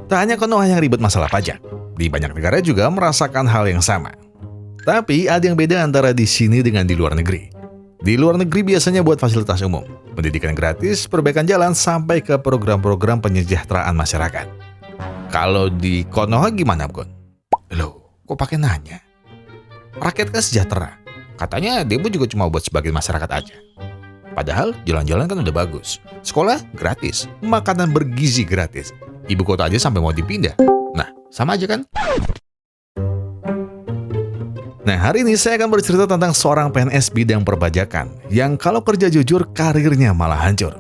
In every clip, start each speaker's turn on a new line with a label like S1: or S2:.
S1: Tak hanya Konoha yang ribet masalah pajak, di banyak negara juga merasakan hal yang sama. Tapi ada yang beda antara di sini dengan di luar negeri. Di luar negeri biasanya buat fasilitas umum, pendidikan gratis, perbaikan jalan, sampai ke program-program penyejahteraan masyarakat. Kalau di Konoha gimana, Gon? Loh, kok pakai nanya? Rakyat kan sejahtera. Katanya demo juga cuma buat sebagian masyarakat aja. Padahal jalan-jalan kan udah bagus. Sekolah gratis, makanan bergizi gratis. Ibu kota aja sampai mau dipindah. Nah, sama aja kan? Nah, hari ini saya akan bercerita tentang seorang PNS bidang perpajakan yang kalau kerja jujur, karirnya malah hancur.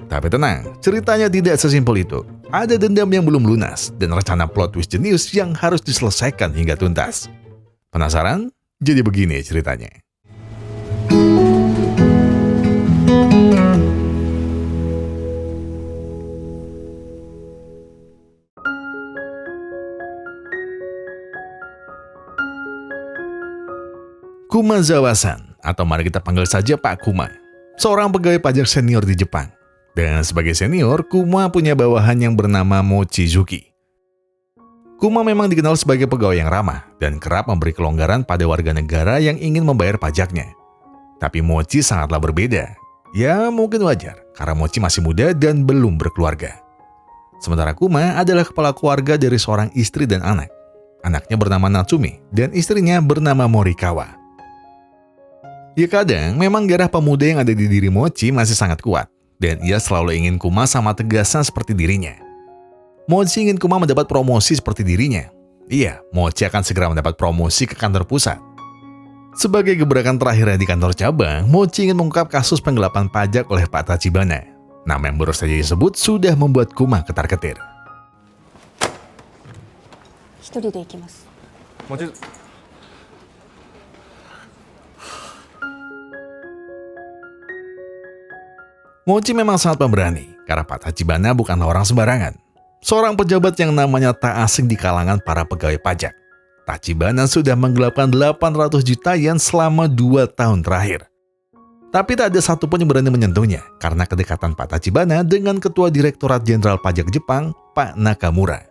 S1: Tapi tenang, ceritanya tidak sesimpel itu. Ada dendam yang belum lunas dan rencana plot twist jenius yang harus diselesaikan hingga tuntas. Penasaran? Jadi begini ceritanya. Kumazawa-san, atau mari kita panggil saja Pak Kuma, seorang pegawai pajak senior di Jepang. Dan sebagai senior, Kuma punya bawahan yang bernama Mochizuki. Kuma memang dikenal sebagai pegawai yang ramah dan kerap memberi kelonggaran pada warga negara yang ingin membayar pajaknya. Tapi Mochi sangatlah berbeda. Ya mungkin wajar, karena Mochi masih muda dan belum berkeluarga. Sementara Kuma adalah kepala keluarga dari seorang istri dan anak. Anaknya bernama Natsumi dan istrinya bernama Morikawa. Ya kadang, memang gairah pemuda yang ada di diri Mochi masih sangat kuat, dan ia selalu ingin Kuma sama tegasan seperti dirinya. Mochi ingin Kuma mendapat promosi seperti dirinya. Iya, Mochi akan segera mendapat promosi ke kantor pusat. Sebagai gebrakan terakhirnya di kantor cabang, Mochi ingin mengungkap kasus penggelapan pajak oleh Pak Tachibana. Nama yang baru saja disebut sudah membuat Kuma ketar-ketir. Mochi memang sangat pemberani, karena Pak Tachibana bukanlah orang sembarangan. Seorang pejabat yang namanya tak asing di kalangan para pegawai pajak. Tachibana sudah menggelapkan 800 juta yen selama 2 tahun terakhir. Tapi tak ada satupun yang berani menyentuhnya, karena kedekatan Pak Tachibana dengan Ketua Direktorat Jenderal Pajak Jepang, Pak Nakamura.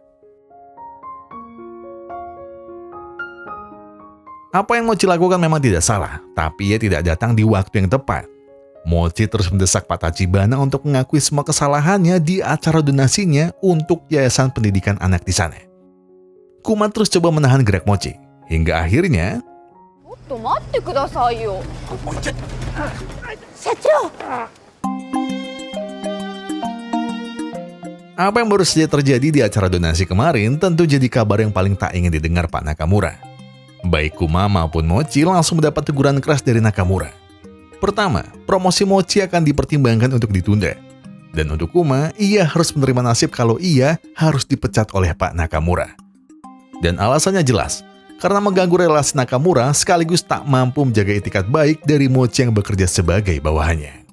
S1: Apa yang Mochi lakukan memang tidak salah, tapi ia tidak datang di waktu yang tepat. Mochi terus mendesak Pak Tachibana untuk mengakui semua kesalahannya di acara donasinya untuk Yayasan Pendidikan Anak di sana. Kuma terus coba menahan gerak Mochi, hingga akhirnya... Apa yang baru saja terjadi di acara donasi kemarin tentu jadi kabar yang paling tak ingin didengar Pak Nakamura. Baik Kuma maupun Mochi langsung mendapat teguran keras dari Nakamura. Pertama, promosi Mochi akan dipertimbangkan untuk ditunda. Dan untuk Kuma, ia harus menerima nasib kalau ia harus dipecat oleh Pak Nakamura. Dan alasannya jelas, karena mengganggu relasi Nakamura sekaligus tak mampu menjaga etikat baik dari Mochi yang bekerja sebagai bawahannya.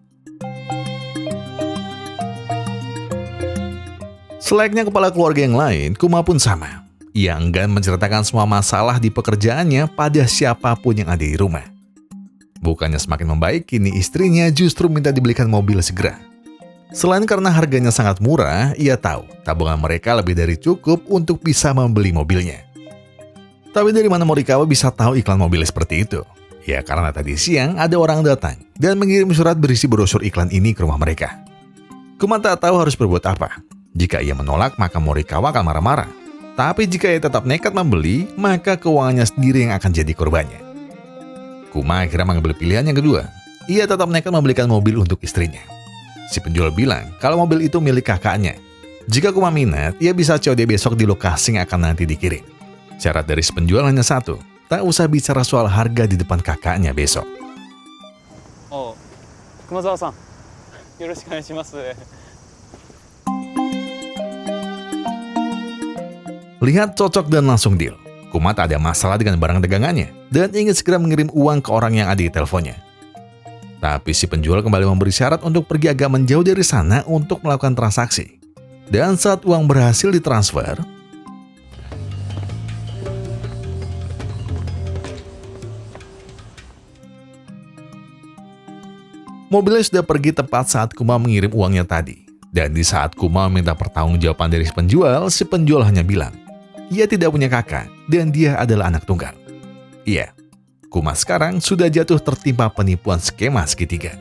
S1: Selayaknya kepala keluarga yang lain, Kuma pun sama. Ia enggan menceritakan semua masalah di pekerjaannya pada siapapun yang ada di rumah. Bukannya semakin membaik, kini istrinya justru minta dibelikan mobil segera. Selain karena harganya sangat murah, ia tahu tabungan mereka lebih dari cukup untuk bisa membeli mobilnya. Tapi dari mana Morikawa bisa tahu iklan mobil seperti itu? Ya karena tadi siang ada orang datang dan mengirim surat berisi brosur iklan ini ke rumah mereka. Kuma tak tahu harus berbuat apa. Jika ia menolak, maka Morikawa akan marah-marah. Tapi jika ia tetap nekat membeli, maka keuangannya sendiri yang akan jadi korbannya. Kuma akhirnya mengambil pilihan yang kedua. Ia tetap nekat membelikan mobil untuk istrinya. Si penjual bilang kalau mobil itu milik kakaknya. Jika Kuma minat, ia bisa COD besok di lokasi yang akan nanti dikirim. Syarat dari si penjual hanya satu, tak usah bicara soal harga di depan kakaknya besok.
S2: Oh, Kumazawa-san, yoroshiku onegaishimasu.
S1: Lihat cocok dan langsung deal. Kuma tak ada masalah dengan barang dagangannya dan ingin segera mengirim uang ke orang yang ada di teleponnya. Tapi si penjual kembali memberi syarat untuk pergi agak menjauh dari sana untuk melakukan transaksi. Dan saat uang berhasil ditransfer, mobilnya sudah pergi tepat saat Kuma mengirim uangnya tadi. Dan di saat Kuma meminta pertanggungjawaban dari si penjual hanya bilang, ia tidak punya kakak dan dia adalah anak tunggal. Iya, Kuma sekarang sudah jatuh tertimpa penipuan skema segitiga.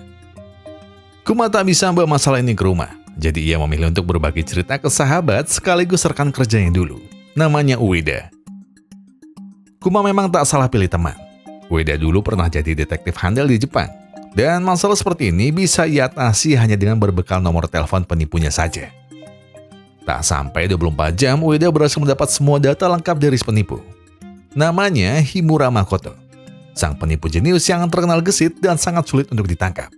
S1: Kuma tak bisa membawa masalah ini ke rumah, jadi ia memilih untuk berbagi cerita ke sahabat sekaligus rekan kerjanya dulu, namanya Ueda. Kuma memang tak salah pilih teman. Ueda dulu pernah jadi detektif handal di Jepang, dan masalah seperti ini bisa ia atasi hanya dengan berbekal nomor telepon penipunya saja. Tak sampai 24 jam, Ueda berhasil mendapat semua data lengkap dari si penipu. Namanya Himura Makoto, sang penipu jenius yang terkenal gesit dan sangat sulit untuk ditangkap.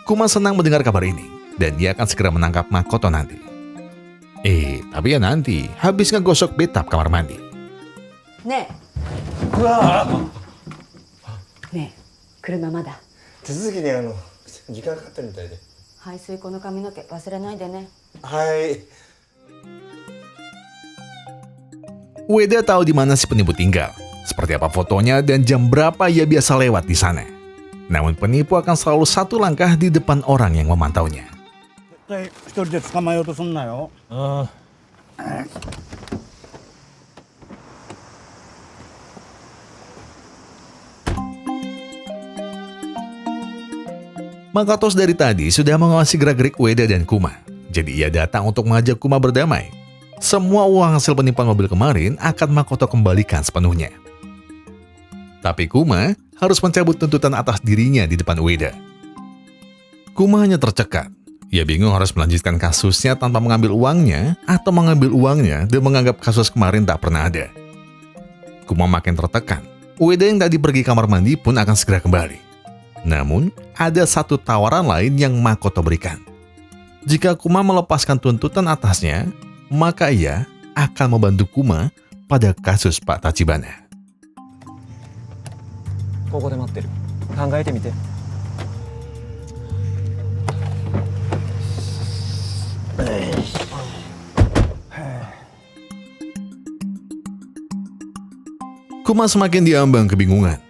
S1: Kuma senang mendengar kabar ini, dan dia akan segera menangkap Makoto nanti. Tapi ya nanti, habis ngegosok bathtub kamar mandi.
S3: ね
S4: うわー
S3: えねえ車まだ
S4: 手続きに時間かかってるみたいで。
S3: 排水溝の髪の毛忘れないでね。
S4: はい。
S1: Ueda tahu di mana si penipu tinggal, seperti apa fotonya dan jam berapa ia biasa lewat di sana. Namun penipu akan selalu satu langkah di depan orang yang memantaunya.
S5: 絶対一人で捕まえようとすんなよ。
S1: Makoto dari tadi sudah mengawasi gerak-gerik Ueda dan Kuma. Jadi ia datang untuk mengajak Kuma berdamai. Semua uang hasil penipuan mobil kemarin akan Makoto kembalikan sepenuhnya. Tapi Kuma harus mencabut tuntutan atas dirinya di depan Ueda. Kuma hanya tercekat. Ia bingung harus melanjutkan kasusnya tanpa mengambil uangnya atau mengambil uangnya dan menganggap kasus kemarin tak pernah ada. Kuma makin tertekan. Ueda yang tadi pergi kamar mandi pun akan segera kembali. Namun, ada satu tawaran lain yang Makoto berikan. Jika Kuma melepaskan tuntutan atasnya, maka ia akan membantu Kuma pada kasus Pak Tachibana.
S2: ここで待ってる。考えてみて。
S1: Kuma semakin diambang kebingungan.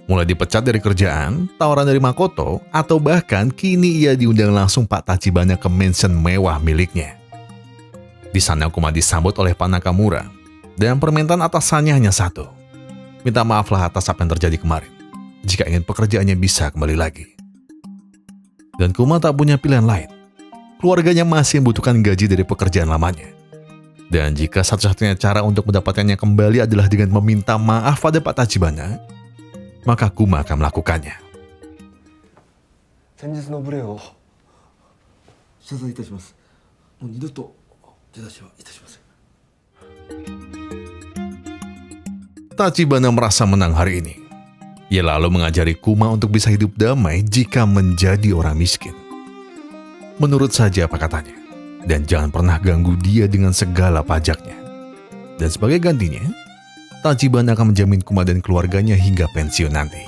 S1: Mulai dipecat dari kerjaan, tawaran dari Makoto, atau bahkan kini ia diundang langsung Pak Tachibana ke mansion mewah miliknya. Di sana Kuma disambut oleh Pak Nakamura, dan permintaan atasannya hanya satu. Minta maaflah atas apa yang terjadi kemarin, jika ingin pekerjaannya bisa kembali lagi. Dan Kuma tak punya pilihan lain. Keluarganya masih membutuhkan gaji dari pekerjaan lamanya. Dan jika satu-satunya cara untuk mendapatkannya kembali adalah dengan meminta maaf pada Pak Tachibana, maka Kuma akan melakukannya.
S4: 先日の無礼を謝罪いたします。もう二度と手出しはいたしません。
S1: Tachibana merasa menang hari ini. Ia lalu mengajari Kuma untuk bisa hidup damai jika menjadi orang miskin. Menurut saja apa katanya, dan jangan pernah ganggu dia dengan segala pajaknya. Dan sebagai gantinya, Tachibana akan menjamin Kuma dan keluarganya hingga pensiun nanti.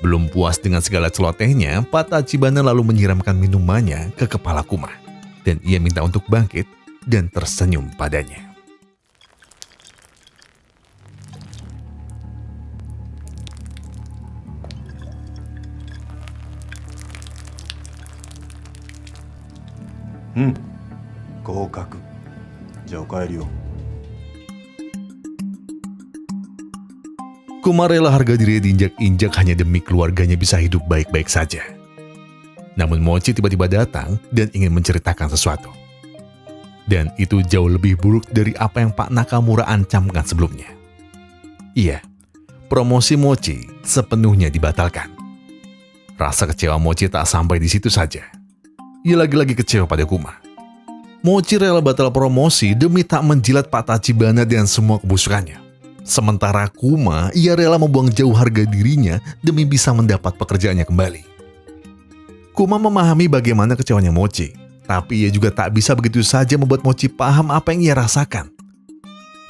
S1: Belum puas dengan segala celotehnya, Pak Tachibana lalu menyiramkan minumannya ke kepala Kuma. Dan ia minta untuk bangkit dan tersenyum padanya.
S4: Hmm. 合格。じゃあお帰りよ。
S1: Kuma rela harga dirinya diinjak-injak hanya demi keluarganya bisa hidup baik-baik saja. Namun Mochi tiba-tiba datang dan ingin menceritakan sesuatu. Dan itu jauh lebih buruk dari apa yang Pak Nakamura ancamkan sebelumnya. Iya, promosi Mochi sepenuhnya dibatalkan. Rasa kecewa Mochi tak sampai di situ saja. Ia lagi-lagi kecewa pada Kuma. Mochi rela batal promosi demi tak menjilat Pak Tachibana dan semua kebusukannya. Sementara Kuma, ia rela membuang jauh harga dirinya demi bisa mendapat pekerjaannya kembali. Kuma memahami bagaimana kecewanya Mochi, tapi ia juga tak bisa begitu saja membuat Mochi paham apa yang ia rasakan.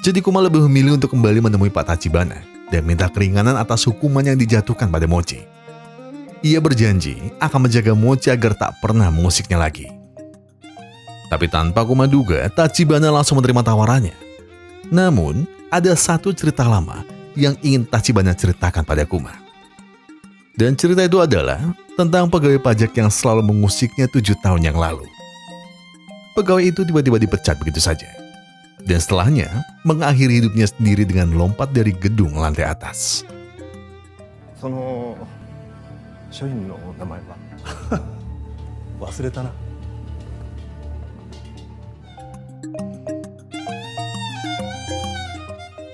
S1: Jadi Kuma lebih memilih untuk kembali menemui Pak Tachibana dan minta keringanan atas hukuman yang dijatuhkan pada Mochi. Ia berjanji akan menjaga Mochi agar tak pernah mengusiknya lagi. Tapi tanpa Kuma duga, Tachibana langsung menerima tawarannya. Namun, ada satu cerita lama yang ingin Tachibana ceritakan pada Kuma. Dan cerita itu adalah tentang pegawai pajak yang selalu mengusiknya 7 tahun yang lalu. Pegawai itu tiba-tiba dipecat begitu saja. Dan setelahnya, mengakhiri hidupnya sendiri dengan lompat dari gedung lantai atas.
S2: その社員の名前は忘れたな。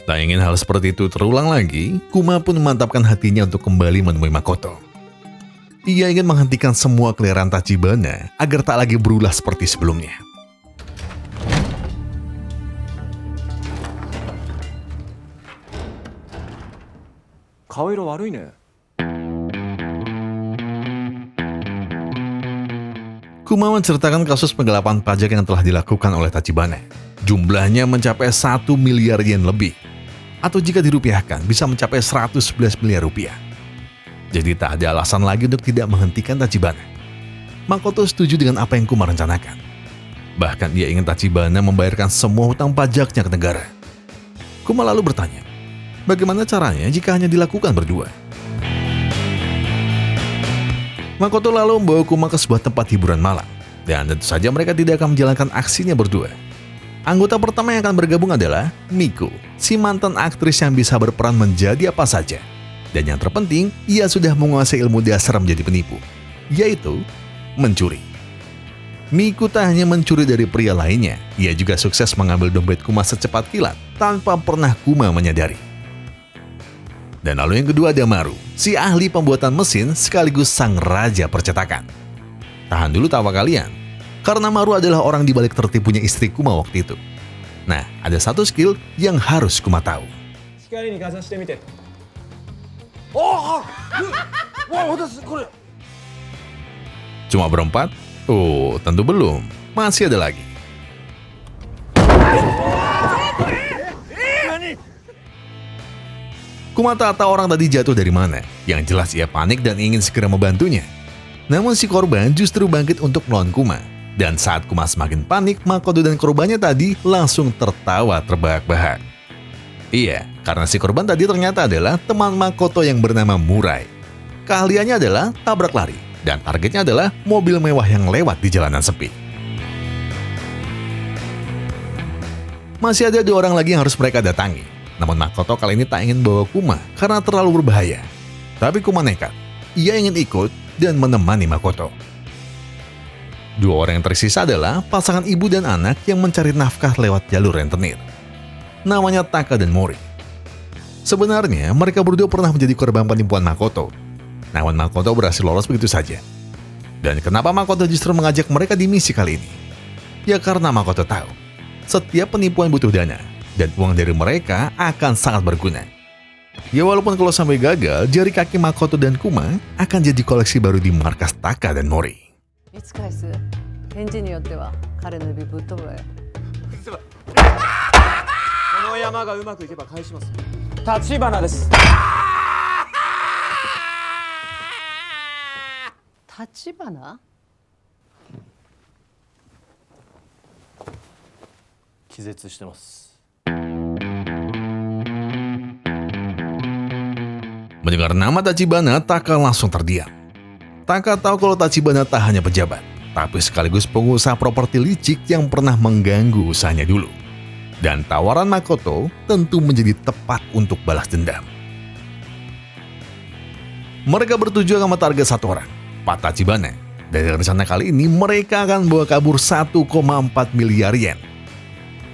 S1: Tak ingin hal seperti itu terulang lagi, Kuma pun memantapkan hatinya untuk kembali menemui Makoto. Ia ingin menghentikan semua keliaran Tachibana agar tak lagi berulah seperti sebelumnya.
S2: 顔色悪いね。
S1: Kuma menceritakan kasus penggelapan pajak yang telah dilakukan oleh Tachibana. Jumlahnya mencapai 1 miliar yen lebih. Atau jika dirupiahkan bisa mencapai 111 miliar rupiah. Jadi tak ada alasan lagi untuk tidak menghentikan Tachibana. Makoto setuju dengan apa yang Kuma rencanakan. Bahkan ia ingin Tachibana membayarkan semua hutang pajaknya ke negara. Kuma lalu bertanya, bagaimana caranya jika hanya dilakukan berdua? Makoto lalu membawa Kuma ke sebuah tempat hiburan malam. Dan tentu saja mereka tidak akan menjalankan aksinya berdua. Anggota pertama yang akan bergabung adalah Miku, si mantan aktris yang bisa berperan menjadi apa saja. Dan yang terpenting, ia sudah menguasai ilmu dasar menjadi penipu, yaitu mencuri. Miku tak hanya mencuri dari pria lainnya, ia juga sukses mengambil dompet Kuma secepat kilat tanpa pernah Kuma menyadari. Dan lalu yang kedua ada Maru, si ahli pembuatan mesin sekaligus sang raja percetakan. Tahan dulu tawa kalian, karena Maru adalah orang di balik tertipunya istri Kuma waktu itu. Nah, ada satu skill yang harus Kuma tahu.
S2: 光にかざしてみて。
S1: Cuma berempat? Oh, tentu belum. Masih ada lagi. Kuma tak tahu orang tadi jatuh dari mana. Yang jelas ia panik dan ingin segera membantunya. Namun si korban justru bangkit untuk melawan Kuma. Dan saat Kuma semakin panik, Makoto dan korbannya tadi langsung tertawa terbahak-bahak. Iya, karena si korban tadi ternyata adalah teman Makoto yang bernama Murai. Keahliannya adalah tabrak lari, dan targetnya adalah mobil mewah yang lewat di jalanan sepi. Masih ada 2 orang lagi yang harus mereka datangi. Namun Makoto kali ini tak ingin bawa Kuma karena terlalu berbahaya. Tapi Kuma nekat. Ia ingin ikut dan menemani Makoto. 2 orang yang tersisa adalah pasangan ibu dan anak yang mencari nafkah lewat jalur rentenir. Namanya Taka dan Mori. Sebenarnya mereka berdua pernah menjadi korban penipuan Makoto. Namun Makoto berhasil lolos begitu saja. Dan kenapa Makoto justru mengajak mereka di misi kali ini? Ya karena Makoto tahu, setiap penipuan butuh dana, dan uang dari mereka akan sangat berguna. Ya walaupun kalau sampai gagal, jari kaki Makoto dan Kuma akan jadi koleksi baru di markas Taka dan Mori.
S6: いつ返す返事によっては彼の指ぶっ飛ぶわよ。
S2: この山がうまくいけば返します。立花です。
S6: 立花？
S2: 気絶してます。
S1: Mendengar nama Tachibana, Taka langsung terdiam. Taka tahu kalau Tachibana tak hanya pejabat, tapi sekaligus pengusaha properti licik yang pernah mengganggu usahanya dulu. Dan tawaran Makoto tentu menjadi tepat untuk balas dendam. Mereka bertujuan sama target 1 orang, Pak Tachibana. Dari rencana kali ini mereka akan bawa kabur 1,4 miliar yen.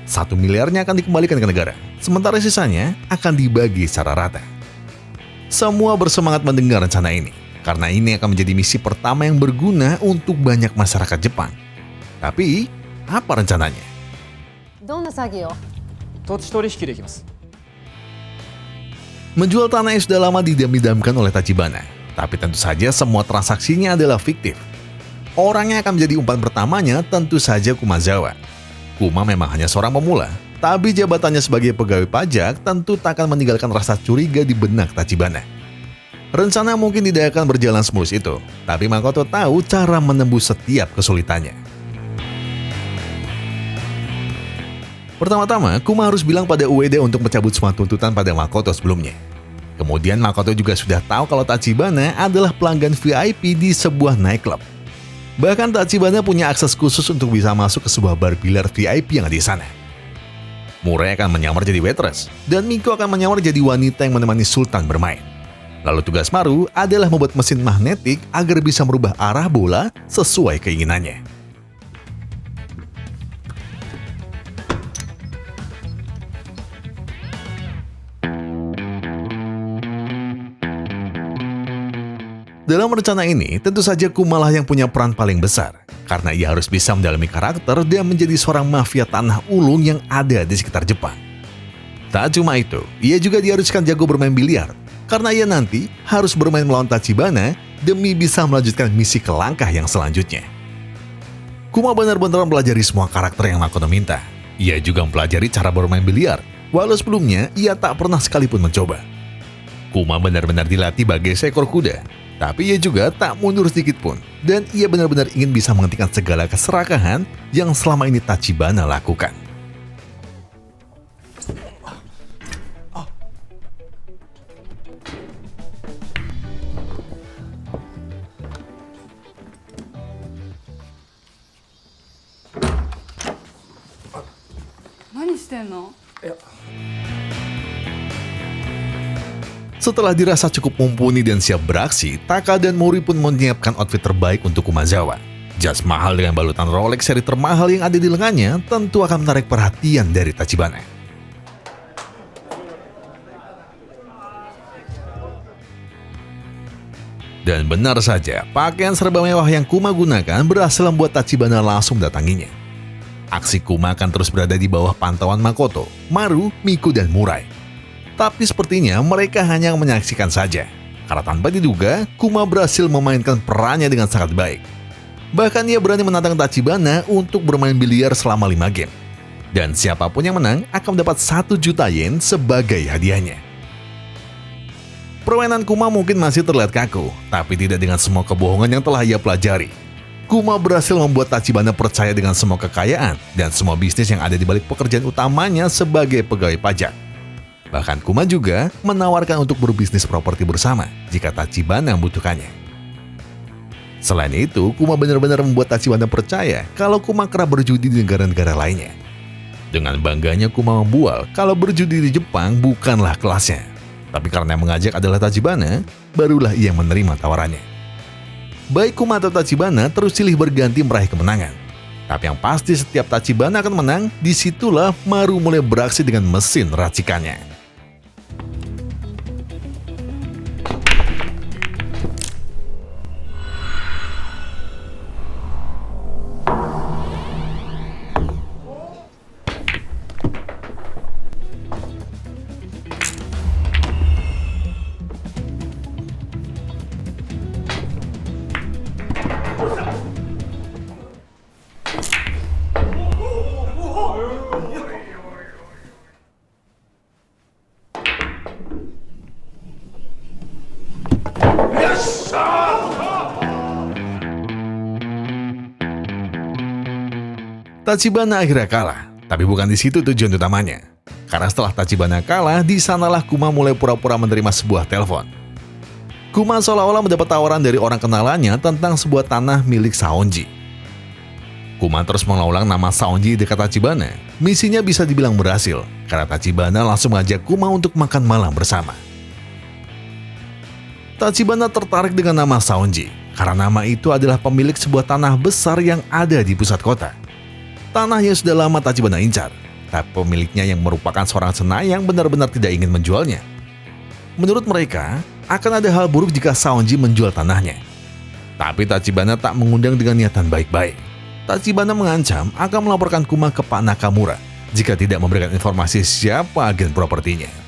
S1: 1 miliarnya akan dikembalikan ke negara, sementara sisanya akan dibagi secara rata. Semua bersemangat mendengar rencana ini, karena ini akan menjadi misi pertama yang berguna untuk banyak masyarakat Jepang. Tapi, apa rencananya?
S6: どんな詐欺を？
S2: 土地取引できます。
S1: Menjual tanah yang sudah lama didam-idamkan oleh Tachibana, tapi tentu saja semua transaksinya adalah fiktif. Orang yang akan menjadi umpan pertamanya tentu saja Kumazawa. Kuma memang hanya seorang pemula, tapi jabatannya sebagai pegawai pajak tentu tak akan meninggalkan rasa curiga di benak Tachibana. Rencana mungkin tidak akan berjalan semulus itu, tapi Makoto tahu cara menembus setiap kesulitannya. Pertama-tama, Kuma harus bilang pada Ueda untuk mencabut semua tuntutan pada Makoto sebelumnya. Kemudian Makoto juga sudah tahu kalau Tachibana adalah pelanggan VIP di sebuah nightclub. Bahkan Tachibana punya akses khusus untuk bisa masuk ke sebuah bar bilar VIP yang ada di sana. Murai akan menyamar jadi waitress, dan Miko akan menyamar jadi wanita yang menemani Sultan bermain. Lalu tugas Maru adalah membuat mesin magnetik agar bisa merubah arah bola sesuai keinginannya. Dalam rencana ini, tentu saja Kuma lah yang punya peran paling besar, karena ia harus bisa mendalami karakter dan menjadi seorang mafia tanah ulung yang ada di sekitar Jepang. Tak cuma itu, ia juga diharuskan jago bermain biliar, karena ia nanti harus bermain melawan Tachibana demi bisa melanjutkan misi ke langkah yang selanjutnya. Kuma benar-benar mempelajari semua karakter yang Makoto minta. Ia juga mempelajari cara bermain biliar, walau sebelumnya ia tak pernah sekalipun mencoba. Kuma benar-benar dilatih bagai seekor kuda, tapi ia juga tak mundur sedikit pun, dan ia benar-benar ingin bisa menghentikan segala keserakahan yang selama ini Tachibana lakukan. Setelah dirasa cukup mumpuni dan siap beraksi, Taka dan Mori pun menyiapkan outfit terbaik untuk Kumazawa. Jas mahal dengan balutan Rolex seri termahal yang ada di lengannya tentu akan menarik perhatian dari Tachibana. Dan benar saja, pakaian serba mewah yang Kuma gunakan berhasil membuat Tachibana langsung mendatanginya. Aksi Kuma akan terus berada di bawah pantauan Makoto, Maru, Miko, dan Murai. Tapi sepertinya mereka hanya menyaksikan saja, karena tanpa diduga, Kuma berhasil memainkan perannya dengan sangat baik. Bahkan ia berani menantang Tachibana untuk bermain biliar selama 5 game. Dan siapapun yang menang akan mendapat 1 juta yen sebagai hadiahnya. Permainan Kuma mungkin masih terlihat kaku, tapi tidak dengan semua kebohongan yang telah ia pelajari. Kuma berhasil membuat Tachibana percaya dengan semua kekayaan dan semua bisnis yang ada di balik pekerjaan utamanya sebagai pegawai pajak. Bahkan Kuma juga menawarkan untuk berbisnis properti bersama jika Tachibana membutuhkannya. Selain itu, Kuma benar-benar membuat Tachibana percaya kalau Kuma kerap berjudi di negara-negara lainnya. Dengan bangganya Kuma membual kalau berjudi di Jepang bukanlah kelasnya. Tapi karena yang mengajak adalah Tachibana, barulah ia menerima tawarannya. Baik Kuma atau Tachibana terus silih berganti meraih kemenangan. Tapi yang pasti setiap Tachibana akan menang, disitulah Maru mulai beraksi dengan mesin racikannya. Tachibana akhirnya kalah, tapi bukan di situ tujuan utamanya. Karena setelah Tachibana kalah, di sanalah Kuma mulai pura-pura menerima sebuah telepon. Kuma seolah-olah mendapat tawaran dari orang kenalannya tentang sebuah tanah milik Saonji. Kuma terus mengulang nama Saonji dekat Tachibana. Misinya bisa dibilang berhasil, karena Tachibana langsung mengajak Kuma untuk makan malam bersama. Tachibana tertarik dengan nama Saonji, karena nama itu adalah pemilik sebuah tanah besar yang ada di pusat kota. Tanah yang sudah lama Tachibana incar, tapi pemiliknya yang merupakan seorang senayang benar-benar tidak ingin menjualnya. Menurut mereka, akan ada hal buruk jika Saonji menjual tanahnya. Tapi Tachibana tak mengundang dengan niatan baik-baik. Tachibana mengancam akan melaporkan Kuma ke Pak Nakamura jika tidak memberikan informasi siapa agen propertinya.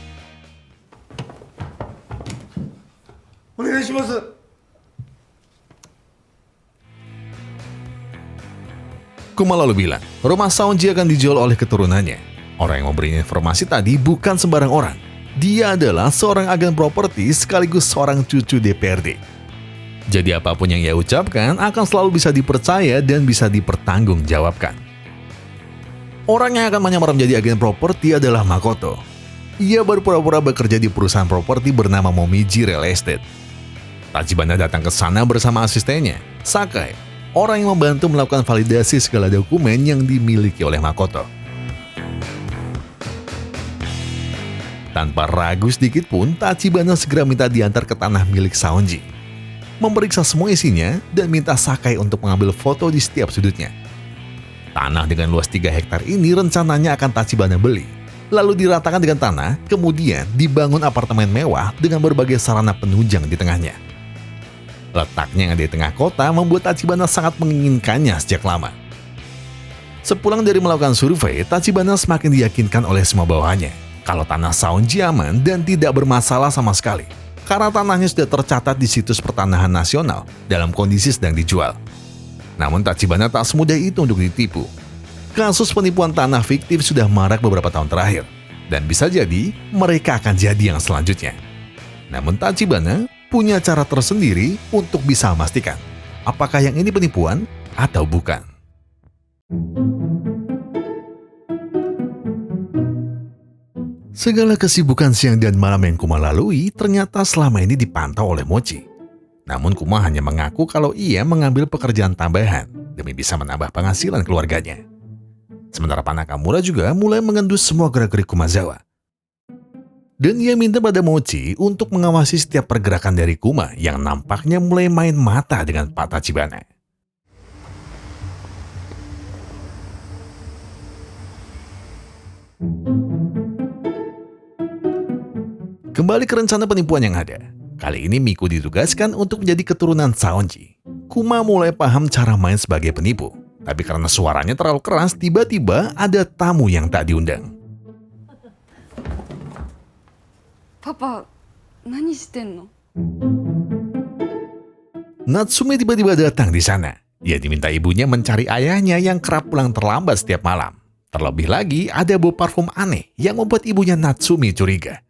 S1: Kuma lalu bilang, rumah Saonji akan dijual oleh keturunannya. Orang yang memberi informasi tadi bukan sembarang orang. Dia adalah seorang agen properti sekaligus seorang cucu DPRD. Jadi apapun yang ia ucapkan akan selalu bisa dipercaya dan bisa dipertanggungjawabkan. Orang yang akan menyamar menjadi agen properti adalah Makoto. Ia baru pura-pura bekerja di perusahaan properti bernama Momiji Real Estate. Tachibana datang ke sana bersama asistennya, Sakai, orang yang membantu melakukan validasi segala dokumen yang dimiliki oleh Makoto. Tanpa ragu sedikit pun, Tachibana segera minta diantar ke tanah milik Saonji, memeriksa semua isinya dan minta Sakai untuk mengambil foto di setiap sudutnya. Tanah dengan luas 3 hektar ini rencananya akan Tachibana beli, lalu diratakan dengan tanah, kemudian dibangun apartemen mewah dengan berbagai sarana penunjang di tengahnya. Letaknya yang ada di tengah kota membuat Tachibana sangat menginginkannya sejak lama. Sepulang dari melakukan survei, Tachibana semakin diyakinkan oleh semua bawahannya kalau tanah Saonji aman dan tidak bermasalah sama sekali, karena tanahnya sudah tercatat di situs pertanahan nasional dalam kondisi sedang dijual. Namun Tachibana tak semudah itu untuk ditipu. Kasus penipuan tanah fiktif sudah marak beberapa tahun terakhir, dan bisa jadi mereka akan jadi yang selanjutnya. Namun Tachibana punya cara tersendiri untuk bisa memastikan apakah yang ini penipuan atau bukan. Segala kesibukan siang dan malam yang Kuma lalui ternyata selama ini dipantau oleh Mochi. Namun Kuma hanya mengaku kalau ia mengambil pekerjaan tambahan demi bisa menambah penghasilan keluarganya. Sementara Pak Nakamura juga mulai mengendus semua gerak-gerik Kumazawa. Dan ia minta pada Mochi untuk mengawasi setiap pergerakan dari Kuma yang nampaknya mulai main mata dengan Pak Tachibana. Kembali ke rencana penipuan yang ada. Kali ini Miku ditugaskan untuk menjadi keturunan Saonji. Kuma mulai paham cara main sebagai penipu. Tapi karena suaranya terlalu keras, tiba-tiba ada tamu yang tak diundang.
S7: Papa, nani shiten no?
S1: Natsume tiba-tiba datang di sana. Ia diminta ibunya mencari ayahnya yang kerap pulang terlambat setiap malam. Terlebih lagi, ada bau parfum aneh yang membuat ibunya Natsume curiga.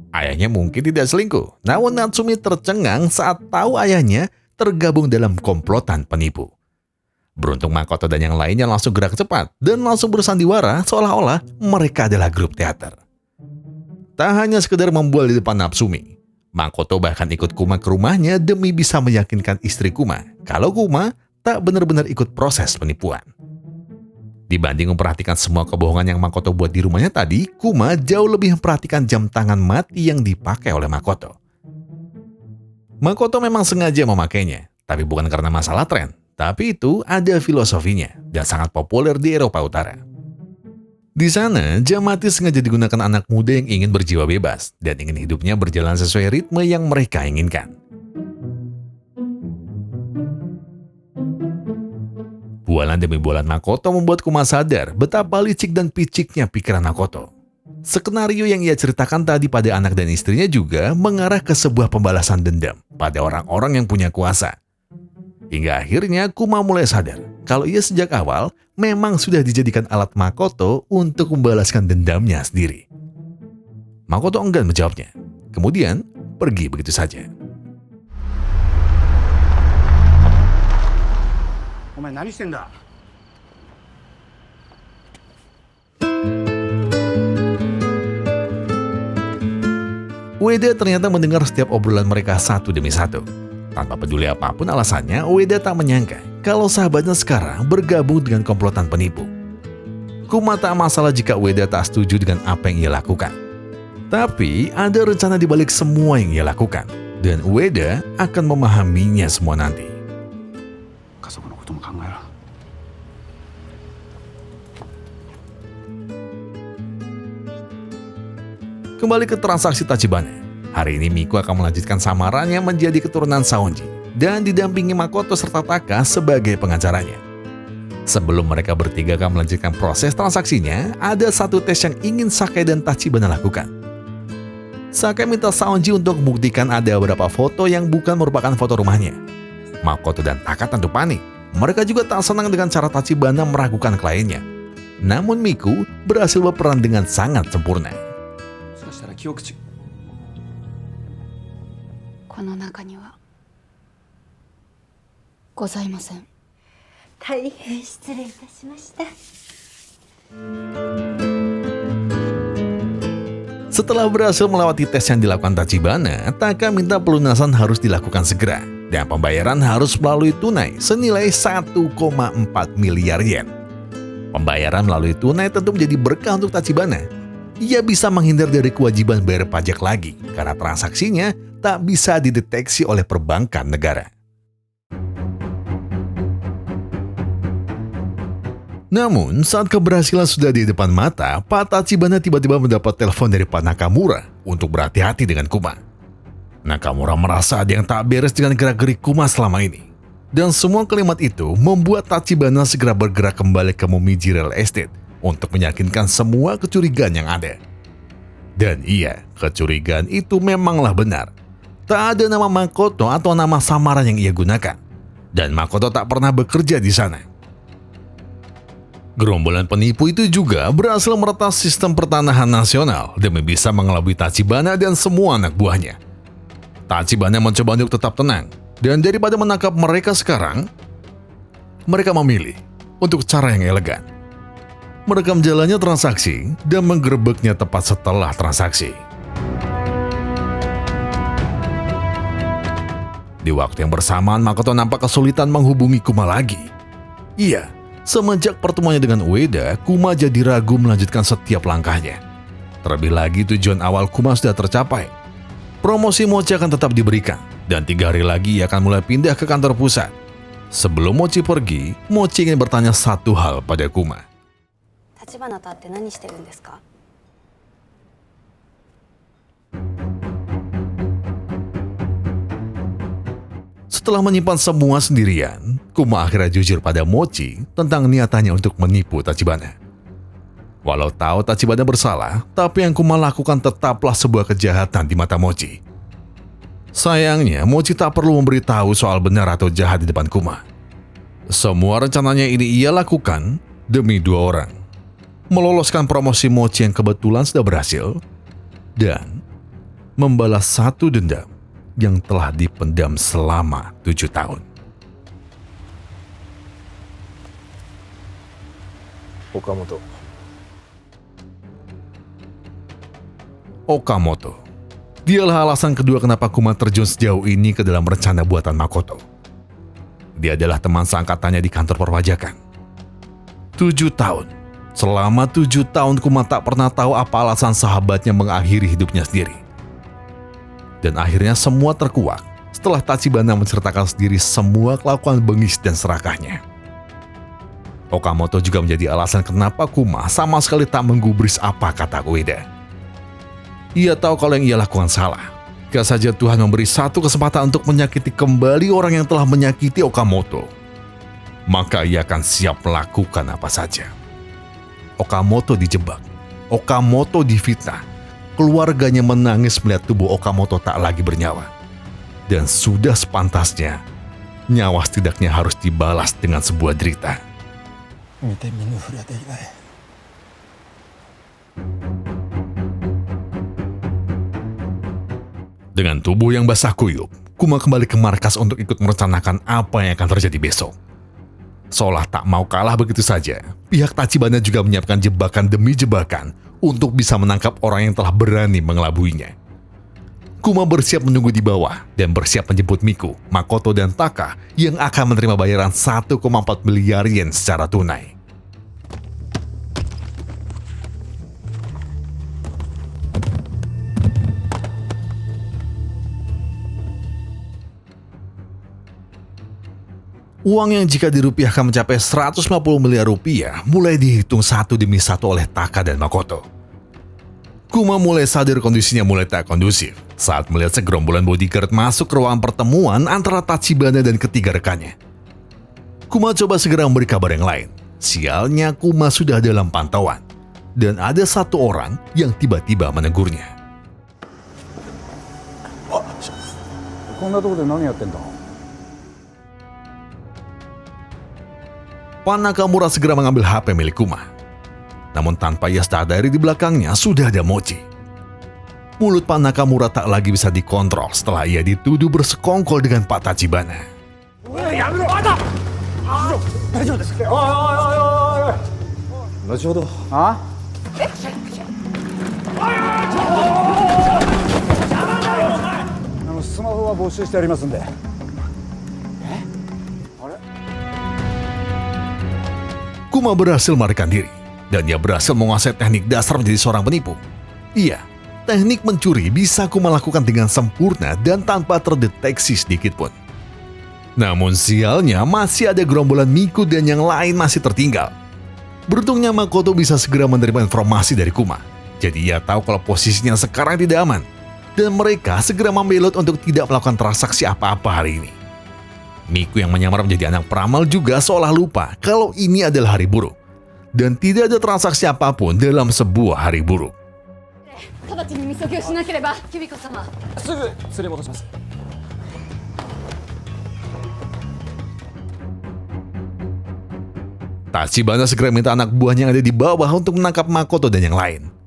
S1: Ayahnya mungkin tidak selingkuh, namun Natsume tercengang saat tahu ayahnya tergabung dalam komplotan penipu. Beruntung Makoto dan yang lainnya langsung gerak cepat dan langsung bersandiwara seolah-olah mereka adalah grup teater. Tak hanya sekedar membual di depan Natsume, Makoto bahkan ikut Kuma ke rumahnya demi bisa meyakinkan istri Kuma kalau Kuma tak benar-benar ikut proses penipuan. Dibanding memperhatikan semua kebohongan yang Makoto buat di rumahnya tadi, Kuma jauh lebih memperhatikan jam tangan mati yang dipakai oleh Makoto. Makoto memang sengaja memakainya, tapi bukan karena masalah tren, tapi itu ada filosofinya dan sangat populer di Eropa Utara. Di sana, jam mati sengaja digunakan anak muda yang ingin berjiwa bebas dan ingin hidupnya berjalan sesuai ritme yang mereka inginkan. Bualan demi bualan Makoto membuat Kuma sadar betapa licik dan piciknya pikiran Makoto. Skenario yang ia ceritakan tadi pada anak dan istrinya juga mengarah ke sebuah pembalasan dendam pada orang-orang yang punya kuasa. Hingga akhirnya Kuma mulai sadar kalau ia sejak awal memang sudah dijadikan alat Makoto untuk membalaskan dendamnya sendiri. Makoto enggan menjawabnya, kemudian pergi begitu saja.
S5: お前何してんだ。
S1: Ueda ternyata mendengar setiap obrolan mereka satu demi satu. Tanpa peduli apapun alasannya, Ueda tak menyangka kalau sahabatnya sekarang bergabung dengan komplotan penipu. Kuma tak masalah jika Ueda tak setuju dengan apa yang ia lakukan. Tapi ada rencana di balik semua yang ia lakukan, dan Ueda akan memahaminya semua nanti.
S5: 家族のことも考えろ。
S1: Kembali ke transaksi Tachibana. Hari ini Miku akan melanjutkan samarannya menjadi keturunan Saonji dan didampingi Makoto serta Taka sebagai pengacaranya. Sebelum mereka bertiga akan melanjutkan proses transaksinya, ada satu tes yang ingin Sakai dan Tachibana lakukan. Sakai minta Saonji untuk membuktikan ada beberapa foto yang bukan merupakan foto rumahnya. Makoto dan Taka tentu panik. Mereka juga tak senang dengan cara Tachibana meragukan kliennya. Namun Miku berhasil berperan dengan sangat sempurna.
S7: この中にはございません。
S3: 大変失礼いたしました。
S1: Setelah berhasil melewati tes yang dilakukan Tachibana, Taka minta pelunasan harus dilakukan segera dan pembayaran harus melalui tunai senilai 1,4 miliar yen. Pembayaran melalui tunai tentu menjadi berkah untuk Tachibana. Ia bisa menghindar dari kewajiban bayar pajak lagi karena transaksinya tak bisa dideteksi oleh perbankan negara. Namun, saat keberhasilan sudah di depan mata, Pak Tachibana tiba-tiba mendapat telepon dari Pak Nakamura untuk berhati-hati dengan Kuma. Nakamura merasa ada yang tak beres dengan gerak-gerik Kuma selama ini. Dan semua kalimat itu membuat Tachibana segera bergerak kembali ke Momiji Real Estate untuk meyakinkan semua kecurigaan yang ada. Dan iya, kecurigaan itu memanglah benar. Tak ada nama Makoto atau nama samaran yang ia gunakan. Dan Makoto tak pernah bekerja di sana. Gerombolan penipu itu juga berhasil meretas sistem pertanahan nasional demi bisa mengelabui Tachibana dan semua anak buahnya. Tachibana mencoba untuk tetap tenang, dan daripada menangkap mereka sekarang, mereka memilih untuk cara yang elegan. Merekam jalannya transaksi dan menggerebeknya tepat setelah transaksi. Di waktu yang bersamaan, Makoto nampak kesulitan menghubungi Kuma lagi. Iya, semenjak pertemuannya dengan Ueda, Kuma jadi ragu melanjutkan setiap langkahnya. Terlebih lagi tujuan awal Kuma sudah tercapai. Promosi Mochi akan tetap diberikan, dan 3 hari lagi ia akan mulai pindah ke kantor pusat. Sebelum Mochi pergi, Mochi ingin bertanya satu hal pada Kuma.
S3: 立花と会って何してるんですか？
S1: Setelah menyimpan semua sendirian, Kuma akhirnya jujur pada Mochi tentang niatannya untuk menipu Tachibana. Walau tahu Tachibana bersalah, tapi yang Kuma lakukan tetaplah sebuah kejahatan di mata Mochi. Sayangnya, Mochi tak perlu memberitahu soal benar atau jahat di depan Kuma. Semua rencananya ini ia lakukan demi 2 orang. Meloloskan promosi Mochi yang kebetulan sudah berhasil, dan membalas 1 dendam yang telah dipendam selama 7 tahun. Okamoto. Dialah alasan kedua kenapa Kuma terjun sejauh ini ke dalam rencana buatan Makoto. Dia adalah teman seangkatannya di kantor perpajakan. 7 tahun. Selama 7 tahun Kuma tak pernah tahu apa alasan sahabatnya mengakhiri hidupnya sendiri. Dan akhirnya semua terkuak setelah Tachibana menceritakan sendiri semua kelakuan bengis dan serakahnya. Okamoto juga menjadi alasan kenapa Kuma sama sekali tak menggubris apa kata Ueda. Ia tahu kalau yang ia lakukan salah. Jika saja Tuhan memberi satu kesempatan untuk menyakiti kembali orang yang telah menyakiti Okamoto, maka ia akan siap melakukan apa saja. Okamoto dijebak, Okamoto difitnah, keluarganya menangis melihat tubuh Okamoto tak lagi bernyawa. Dan sudah sepantasnya, nyawa setidaknya harus dibalas dengan sebuah derita. Dengan tubuh yang basah kuyup, Kuma kembali ke markas untuk ikut merencanakan apa yang akan terjadi besok. Seolah tak mau kalah begitu saja, pihak Tachibana juga menyiapkan jebakan demi jebakan untuk bisa menangkap orang yang telah berani mengelabuinya. Kuma bersiap menunggu di bawah dan bersiap menjemput Miku, Makoto, dan Taka yang akan menerima bayaran 1,4 miliar yen secara tunai. Uang yang jika dirupiahkan mencapai 150 miliar rupiah mulai dihitung satu demi satu oleh Taka dan Makoto. Kuma mulai sadar kondisinya mulai tak kondusif saat melihat segerombolan bodyguard masuk ke ruangan pertemuan antara Tachibana dan ketiga rekannya. Kuma coba segera memberi kabar yang lain. Sialnya Kuma sudah dalam pantauan dan ada satu orang yang tiba-tiba menegurnya. Pak Nakamura segera mengambil HP milik Kuma. Namun tanpa ia sadari di belakangnya sudah ada Mochi. Mulut Pak Nakamura tak lagi bisa dikontrol setelah ia dituduh bersekongkol dengan Pak Tachibana.
S5: スマホは没収してありますんで。
S1: Kuma berhasil melarikan diri, dan dia berhasil menguasai teknik dasar menjadi seorang penipu. Iya, teknik mencuri bisa Kuma lakukan dengan sempurna dan tanpa terdeteksi sedikit pun. Namun sialnya masih ada gerombolan Miku dan yang lain masih tertinggal. Beruntungnya Makoto bisa segera menerima informasi dari Kuma. Jadi ia tahu kalau posisinya sekarang tidak aman. Dan mereka segera membelot untuk tidak melakukan transaksi apa-apa hari ini. Miku yang menyamar menjadi anak peramal juga seolah lupa kalau ini adalah hari buruk. Dan tidak ada transaksi apapun dalam sebuah hari buruk.
S7: 直ちにみそぎをしなければキビコ様
S2: すぐ連れ戻します。
S1: Tachibana segera minta anak buahnya yang ada di bawah untuk menangkap Makoto dan yang lain.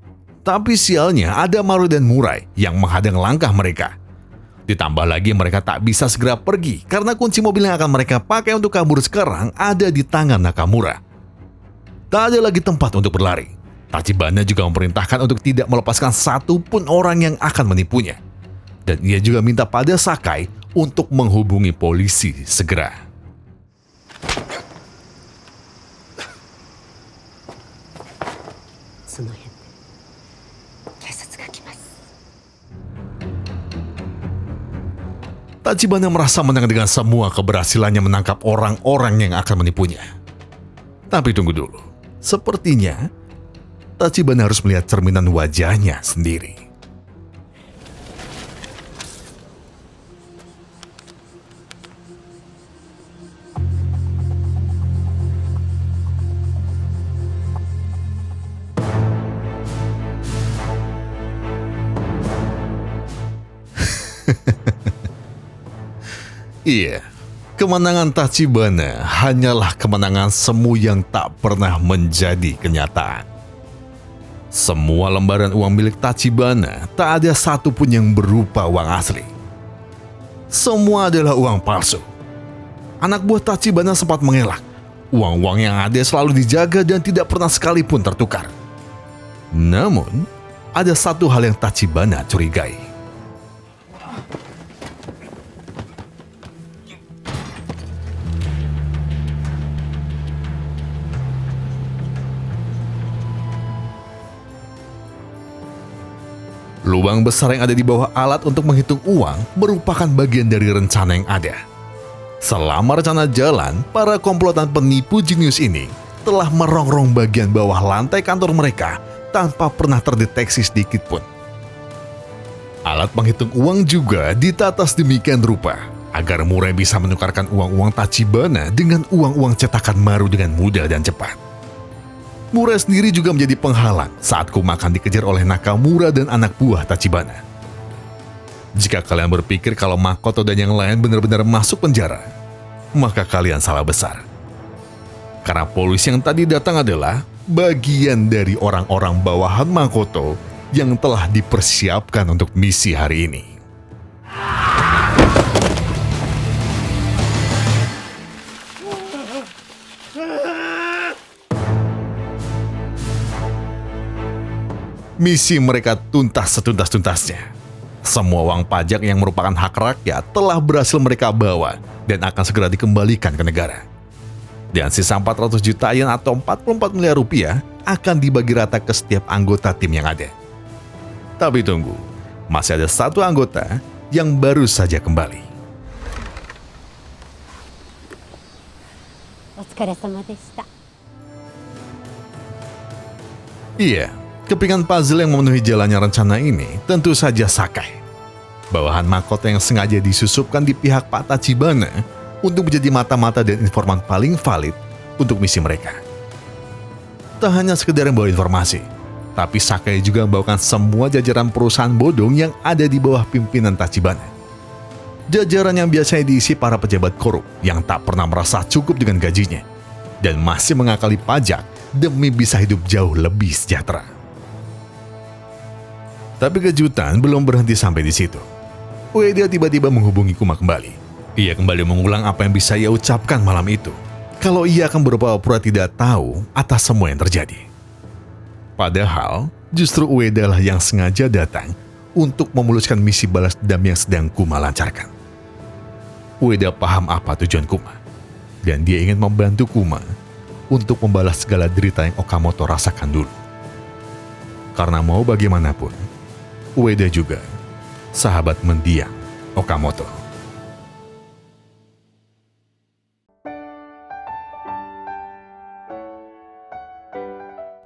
S1: Tapi sialnya ada Maru dan Murai yang menghadang langkah mereka. Ditambah lagi mereka tak bisa segera pergi karena kunci mobil yang akan mereka pakai untuk kabur sekarang ada di tangan Nakamura. Tak ada lagi tempat untuk berlari. Tachibana juga memerintahkan untuk tidak melepaskan satu pun orang yang akan menipunya. Dan ia juga minta pada Sakai untuk menghubungi polisi segera. Tachibana merasa menang dengan semua keberhasilannya menangkap orang-orang yang akan menipunya. Tapi tunggu dulu, sepertinya Tachibana harus melihat cerminan wajahnya sendiri. Iya, kemenangan Tachibana hanyalah kemenangan semu yang tak pernah menjadi kenyataan. Semua lembaran uang milik Tachibana tak ada satupun yang berupa uang asli. Semua adalah uang palsu. Anak buah Tachibana sempat mengelak. Uang-uang yang ada selalu dijaga dan tidak pernah sekalipun tertukar. Namun, ada satu hal yang Tachibana curigai. Lubang besar yang ada di bawah alat untuk menghitung uang merupakan bagian dari rencana yang ada. Selama rencana jalan, para komplotan penipu jenius ini telah merongrong bagian bawah lantai kantor mereka tanpa pernah terdeteksi sedikit pun. Alat penghitung uang juga ditata demikian rupa agar Murai bisa menukarkan uang-uang Tachibana dengan uang-uang cetakan Maru dengan mudah dan cepat. Murai sendiri juga menjadi penghalang saat Kuma akan dikejar oleh Nakamura dan anak buah Tachibana. Jika kalian berpikir kalau Makoto dan yang lain benar-benar masuk penjara, maka kalian salah besar. Karena polisi yang tadi datang adalah bagian dari orang-orang bawahan Makoto yang telah dipersiapkan untuk misi hari ini. Misi mereka tuntas setuntas-tuntasnya. Semua uang pajak yang merupakan hak rakyat telah berhasil mereka bawa dan akan segera dikembalikan ke negara. Dan sisa 400 juta yen atau 44 miliar rupiah akan dibagi rata ke setiap anggota tim yang ada. Tapi tunggu, masih ada satu anggota yang baru saja kembali. Iya, kepingan puzzle yang memenuhi jalannya rencana ini tentu saja Sakai. Bawahan Makoto yang sengaja disusupkan di pihak Pak Tachibana untuk menjadi mata-mata dan informan paling valid untuk misi mereka. Tak hanya sekedar membawa informasi, tapi Sakai juga membawakan semua jajaran perusahaan bodong yang ada di bawah pimpinan Tachibana. Jajaran yang biasanya diisi para pejabat korup yang tak pernah merasa cukup dengan gajinya dan masih mengakali pajak demi bisa hidup jauh lebih sejahtera. Tapi kejutan belum berhenti sampai di situ. Ueda tiba-tiba menghubungi Kuma kembali. Ia kembali mengulang apa yang bisa ia ucapkan malam itu. Kalau ia akan berpura-pura tidak tahu atas semua yang terjadi. Padahal, justru Ueda lah yang sengaja datang untuk memuluskan misi balas dendam yang sedang Kuma lancarkan. Ueda paham apa tujuan Kuma, dan dia ingin membantu Kuma untuk membalas segala derita yang Okamoto rasakan dulu. Karena mau bagaimanapun, Ueda juga sahabat mendiang Okamoto.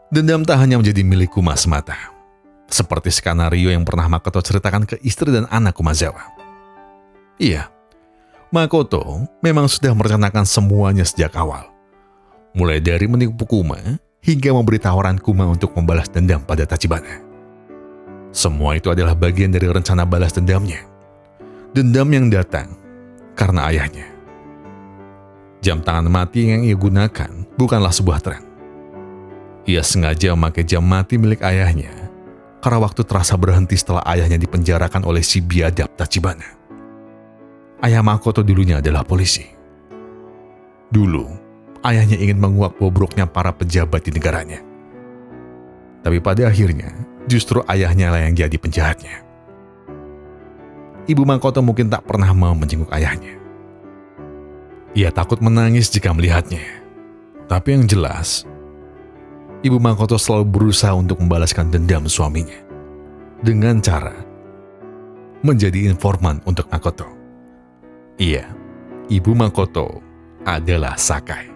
S1: Dendam tak hanya menjadi milik Kuma semata, seperti skenario yang pernah Makoto ceritakan ke istri dan anak Kumazawa. Iya, Makoto memang sudah merencanakan semuanya sejak awal. Mulai dari menipu Kuma hingga memberi tawaran Kuma untuk membalas dendam pada Tachibana. Semua itu adalah bagian dari rencana balas dendamnya. Dendam yang datang karena ayahnya. Jam tangan mati yang ia gunakan bukanlah sebuah tren. Ia sengaja memakai jam mati milik ayahnya karena waktu terasa berhenti setelah ayahnya dipenjarakan oleh si biadab Tachibana. Ayah Makoto dulunya adalah polisi. Dulu, ayahnya ingin menguak bobroknya para pejabat di negaranya. Tapi pada akhirnya, justru ayahnya lah yang jadi penjahatnya. Ibu Makoto mungkin tak pernah mau menjenguk ayahnya. Ia takut menangis jika melihatnya. Tapi yang jelas, Ibu Makoto selalu berusaha untuk membalaskan dendam suaminya dengan cara menjadi informan untuk Makoto. Iya, Ibu Makoto adalah Sakai.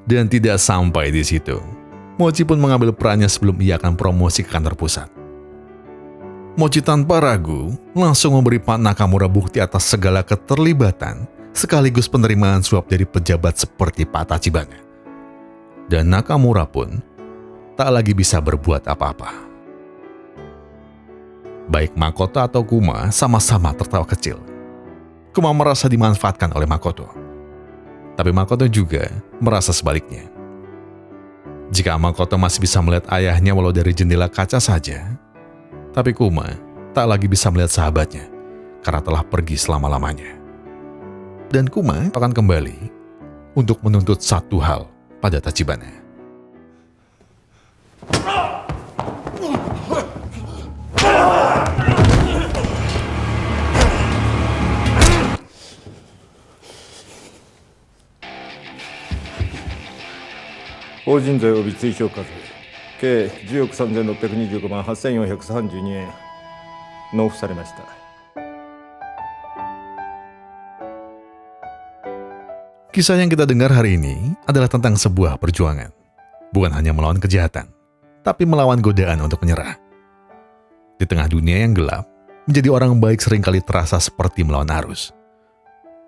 S1: Dan tidak sampai di situ, Mochi pun mengambil perannya sebelum ia akan promosi ke kantor pusat. Mochi tanpa ragu langsung memberi Pak Nakamura bukti atas segala keterlibatan sekaligus penerimaan suap dari pejabat seperti Pak Tachibana. Dan Nakamura pun tak lagi bisa berbuat apa-apa. Baik Makoto atau Kuma sama-sama tertawa kecil. Kuma merasa dimanfaatkan oleh Makoto. Tapi Makoto juga merasa sebaliknya. Jika Makoto masih bisa melihat ayahnya walau dari jendela kaca saja, tapi Kuma tak lagi bisa melihat sahabatnya karena telah pergi selama-lamanya. Dan Kuma akan kembali untuk menuntut satu hal pada Tachibana.
S2: 法人税及び追徴課税計10億3625万8432円納付されました。
S1: Kisah yang kita dengar hari ini adalah tentang sebuah perjuangan. Bukan hanya melawan kejahatan, tapi melawan godaan untuk menyerah. Di tengah dunia yang gelap, menjadi orang baik seringkali terasa seperti melawan arus.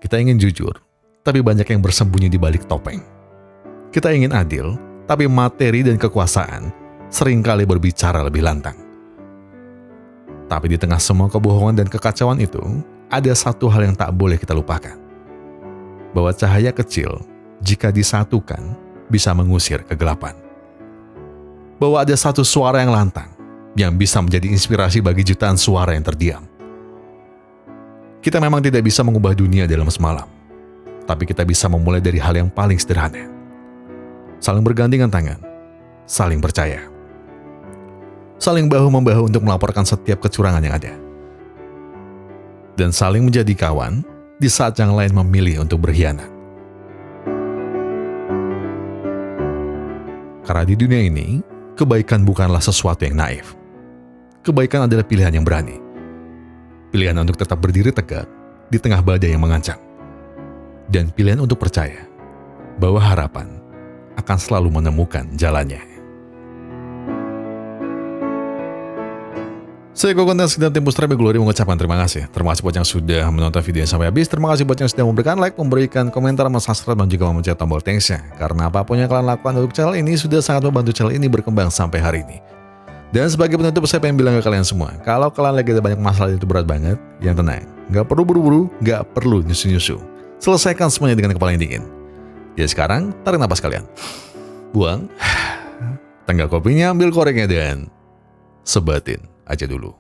S1: Kita ingin jujur, tapi banyak yang bersembunyi di balik topeng. Kita ingin adil, tapi materi dan kekuasaan seringkali berbicara lebih lantang. Tapi di tengah semua kebohongan dan kekacauan itu, ada satu hal yang tak boleh kita lupakan. Bahwa cahaya kecil, jika disatukan, bisa mengusir kegelapan. Bahwa ada satu suara yang lantang, yang bisa menjadi inspirasi bagi jutaan suara yang terdiam. Kita memang tidak bisa mengubah dunia dalam semalam, tapi kita bisa memulai dari hal yang paling sederhana. Saling bergandengan tangan, saling percaya. Saling bahu-membahu untuk melaporkan setiap kecurangan yang ada. Dan saling menjadi kawan di saat yang lain memilih untuk berkhianat. Karena di dunia ini, kebaikan bukanlah sesuatu yang naif. Kebaikan adalah pilihan yang berani. Pilihan untuk tetap berdiri tegak di tengah badai yang mengancam. Dan pilihan untuk percaya bahwa harapan akan selalu menemukan jalannya. Saya Kokontan Sekedar Tempus Trebe Glory mengucapkan terima kasih. Terima kasih buat yang sudah menonton video sampai habis. Terima kasih buat yang sudah memberikan like, memberikan komentar, subscribe, dan juga memencet tombol thanks-nya. Karena apapun yang kalian lakukan untuk channel ini sudah sangat membantu channel ini berkembang sampai hari ini. Dan sebagai penutup saya pengen bilang ke kalian semua, kalau kalian lagi ada banyak masalah itu berat banget, yang tenang. Gak perlu buru-buru, gak perlu nyusu-nyusu. Selesaikan semuanya dengan kepala yang dingin. Jadi sekarang, tarik napas kalian. Buang. Tenggak kopinya, ambil koreknya, dan sebatin aja dulu.